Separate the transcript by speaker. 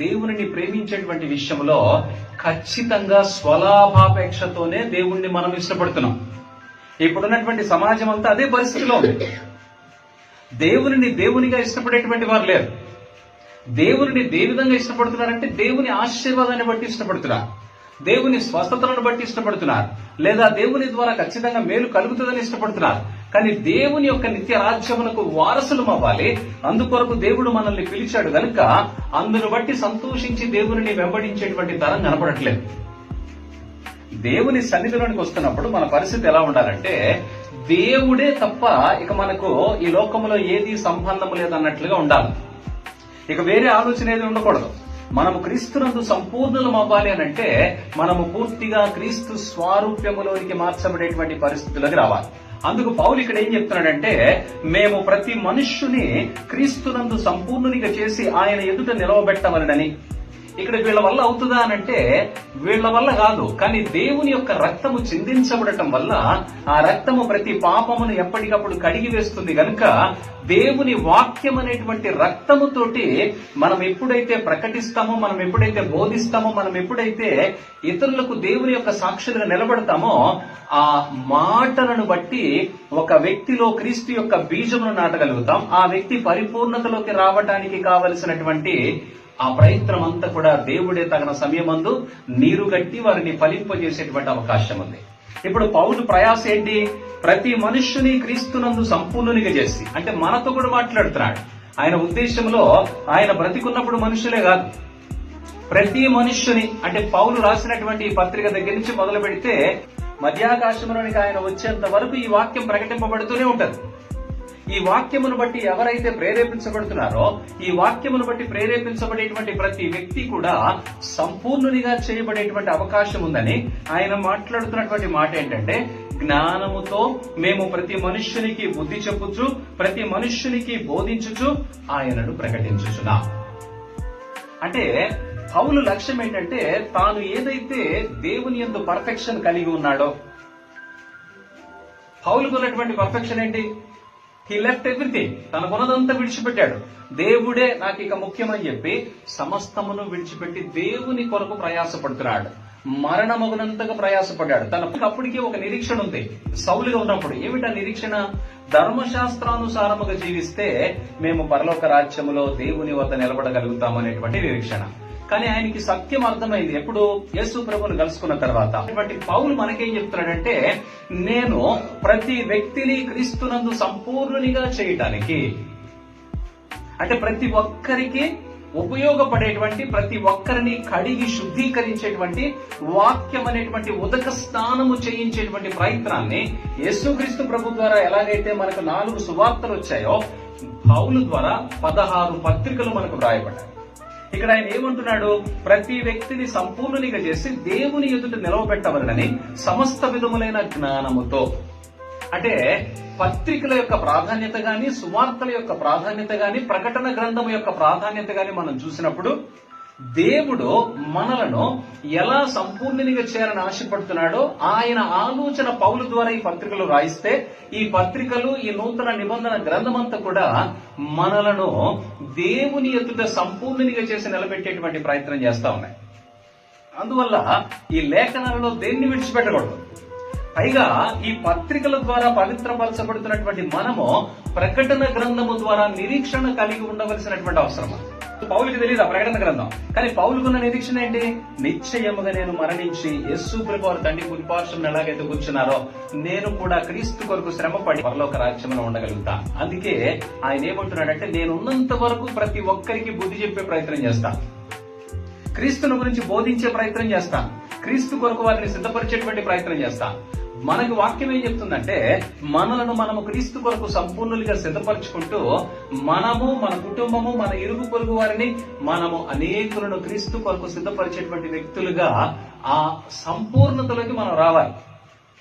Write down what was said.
Speaker 1: దేవుని ప్రేమించేటువంటి విషయంలో ఖచ్చితంగా స్వలాభాపేక్షతోనే దేవుణ్ణి మనం ఇష్టపడుతున్నాం. ఇప్పుడున్నటువంటి సమాజం అంతా అదే పరిస్థితిలో ఉంది. దేవుని దేవునిగా ఇష్టపడేటువంటి వారు లేరు. దేవుని ఏ విధంగా ఇష్టపడుతున్నారంటే దేవుని ఆశీర్వాదాన్ని బట్టి ఇష్టపడుతున్నారు, దేవుని స్వస్థతలను బట్టి ఇష్టపడుతున్నారు, లేదా దేవుని ద్వారా ఖచ్చితంగా మేలు కలుగుతుందని ఇష్టపడుతున్నారు. కానీ దేవుని యొక్క నిత్య రాజ్యమునకు వారసులం అవ్వాలి. అందుకొరకు దేవుడు మనల్ని పిలిచాడు గనుక అందును బట్టి సంతోషించి దేవుని వెంబడించేటువంటి తరం కనపడట్లేదు. దేవుని సన్నిధిలోనికి వస్తున్నప్పుడు మన పరిస్థితి ఎలా ఉండాలంటే, దేవుడే తప్ప ఇక మనకు ఈ లోకంలో ఏది సంబంధం లేదన్నట్లుగా ఉండాలి. ఇక వేరే ఆలోచన ఏది ఉండకూడదు. మనము క్రీస్తునందు సంపూర్ణులం అవ్వాలి అని అంటే మనము పూర్తిగా క్రీస్తు స్వారూప్యములోనికి మార్చబడేటువంటి పరిస్థితులకు రావాలి. అందుకు పౌలు ఇక్కడ ఏం చెప్తున్నాడంటే, మేము ప్రతి మనుష్యుని క్రీస్తునందు సంపూర్ణునిగా చేసి ఆయన ఎదుట నిలవబెట్టవలనని. ఇక్కడ వీళ్ళ వల్ల అవుతుందా అనంటే వీళ్ళ వల్ల కాదు, కానీ దేవుని యొక్క రక్తము చిందించబడటం వల్ల ఆ రక్తము ప్రతి పాపమును ఎప్పటికప్పుడు కడిగి వేస్తుంది గనుక దేవుని వాక్యం అనేటువంటి రక్తముతోటి మనం ఎప్పుడైతే ప్రకటిస్తామో, మనం ఎప్పుడైతే బోధిస్తామో, మనం ఎప్పుడైతే ఇతరులకు దేవుని యొక్క సాక్షులుగా నిలబడతామో ఆ మాటలను బట్టి ఒక వ్యక్తిలో క్రీస్తు యొక్క బీజమును నాటగలుగుతాం. ఆ వ్యక్తి పరిపూర్ణతలోకి రావటానికి కావలసినటువంటి ఆ ప్రయత్నం అంతా కూడా దేవుడే తగిన సమయమందు నీరు గట్టి వారిని ఫలింపజేసేటువంటి అవకాశం ఉంది. ఇప్పుడు పౌలు ప్రయాస ఏంటి? ప్రతి మనుష్యుని క్రీస్తునందు సంపూర్ణునిగా చేసి, అంటే మనతో కూడా మాట్లాడుతున్నాడు. ఆయన ఉద్దేశంలో ఆయన బ్రతికున్నప్పుడు మనుషులే కాదు, ప్రతి మనుష్యుని, అంటే పౌలు రాసినటువంటి ఈ పత్రిక దగ్గర నుంచి మొదలు పెడితే మధ్యాకాశంలోనికి ఆయన వచ్చేంత వరకు ఈ వాక్యం ప్రకటింపబడుతూనే ఉంటది. ఈ వాక్యమును బట్టి ఎవరైతే ప్రేరేపించబడుతున్నారో, ఈ వాక్యమును బట్టి ప్రేరేపించబడేటువంటి ప్రతి వ్యక్తి కూడా సంపూర్ణునిగా చేయబడేటువంటి అవకాశం ఉందని ఆయన మాట్లాడుతున్నటువంటి మాట ఏంటంటే, జ్ఞానముతో మేము ప్రతి మనుష్యునికి బుద్ధి చెప్పుచు, ప్రతి మనుష్యునికి బోధించుచు ఆయనను ప్రకటించుచున్నాం. అంటే పౌలు లక్ష్యం ఏంటంటే, తాను ఏదైతే దేవుని యందు పర్ఫెక్షన్ కలిగి ఉన్నాడో, పౌలుకు ఉన్నటువంటి పర్ఫెక్షన్ ఏంటి? He left everything. తనకున్నదంతా విడిచిపెట్టాడు. దేవుడే నాకు ఇక ముఖ్యమని చెప్పి సమస్తమును విడిచిపెట్టి దేవుని కొరకు ప్రయాసపడుతున్నాడు. మరణమగునంతగా ప్రయాసపడ్డాడు. తనకు అప్పటికే ఒక నిరీక్షణ ఉంది. సౌలుగా ఉన్నప్పుడు ఏమిటా నిరీక్షణ? ధర్మశాస్త్రానుసారముగా జీవిస్తే మేము పరలోక రాజ్యములో దేవుని వద్ద నిలబడగలుగుతామనేటువంటి నిరీక్షణ. కానీ ఆయనకి సత్యం అర్థమైంది ఎప్పుడు? యేసు ప్రభువును కలుసుకున్న తర్వాత. అటువంటి పౌలు మనకేం చెప్తున్నాడంటే, నేను ప్రతి వ్యక్తిని క్రీస్తునందు సంపూర్ణునిగా చేయటానికి, అంటే ప్రతి ఒక్కరికి ఉపయోగపడేటువంటి, ప్రతి ఒక్కరిని కడిగి శుద్ధీకరించేటువంటి వాక్యం అనేటువంటి ఉదక స్నానము చేయించేటువంటి ప్రయత్నాన్ని యేసుక్రీస్తు ప్రభు ద్వారా ఎలాగైతే మనకు 4 సువార్తలు వచ్చాయో, పౌలు ద్వారా 16 పత్రికలు మనకు వ్రాయబడ్డాయి. ఇక్కడ ఆయన ఏమంటున్నాడు? ప్రతి వ్యక్తిని సంపూర్ణునిగా చేసి దేవుని ఎదుట నిలవబెట్టవలనని సమస్త విధములైన జ్ఞానముతో. అంటే పత్రికల యొక్క ప్రాధాన్యత గాని, సువార్తల యొక్క ప్రాధాన్యత గాని, ప్రకటన గ్రంథము యొక్క ప్రాధాన్యత గాని మనం చూసినప్పుడు దేవుడు మనలను ఎలా సంపూర్ణునిగా చేయాలని ఆశపడుతున్నాడో ఆయన ఆలోచన పౌలు ద్వారా ఈ పత్రికలు రాయిస్తే, ఈ పత్రికలు, ఈ నూతన నిబంధన గ్రంథమంతా కూడా మనలను దేవుని ఎదుట సంపూర్ణునిగా చేసి నిలబెట్టేటువంటి ప్రయత్నం చేస్తా ఉన్నాయి. అందువల్ల ఈ లేఖనాలలో దేన్ని విడిచిపెట్టకూడదు. పైగా ఈ పత్రికల ద్వారా పవిత్రపరచబడుతున్నటువంటి మనము ప్రకటన గ్రంథము ద్వారా నిరీక్షణ కలిగి ఉండవలసినటువంటి అవసరం. పౌలుకి తెలియదు ఆ ప్రకటన గ్రంథం, కానీ పౌలుకున్న నిరీక్షణ ఏంటి? నిశ్చయముగా నేను మరణించి యేసు ప్రభువు తండ్రి కుడిపార్శ్వమున ఎలాగైతే కూర్చున్నారో నేను కూడా క్రీస్తు కొరకు శ్రమపడి పరలోక రాజ్యములో ఉండగలుగుతా. అందుకే ఆయన ఏమంటున్నాడంటే, నేను ఉన్నంత వరకు ప్రతి ఒక్కరికి బుద్ధి చెప్పే ప్రయత్నం చేస్తాను, క్రీస్తుని గురించి బోధించే ప్రయత్నం చేస్తాను, క్రీస్తు కొరకు వారిని సిద్ధపరిచేటువంటి ప్రయత్నం చేస్తాను. మనకు వాక్యం ఏం చెప్తుందంటే, మనము క్రీస్తు కొరకు సంపూర్ణులుగా సిద్ధపరచుకుంటూ మనము, మన కుటుంబము, మన ఇరుగు పొరుగు వారిని మనము అనేకులను క్రీస్తు కొరకు సిద్ధపరిచేటువంటి వ్యక్తులుగా ఆ సంపూర్ణతలోకి మనం రావాలి.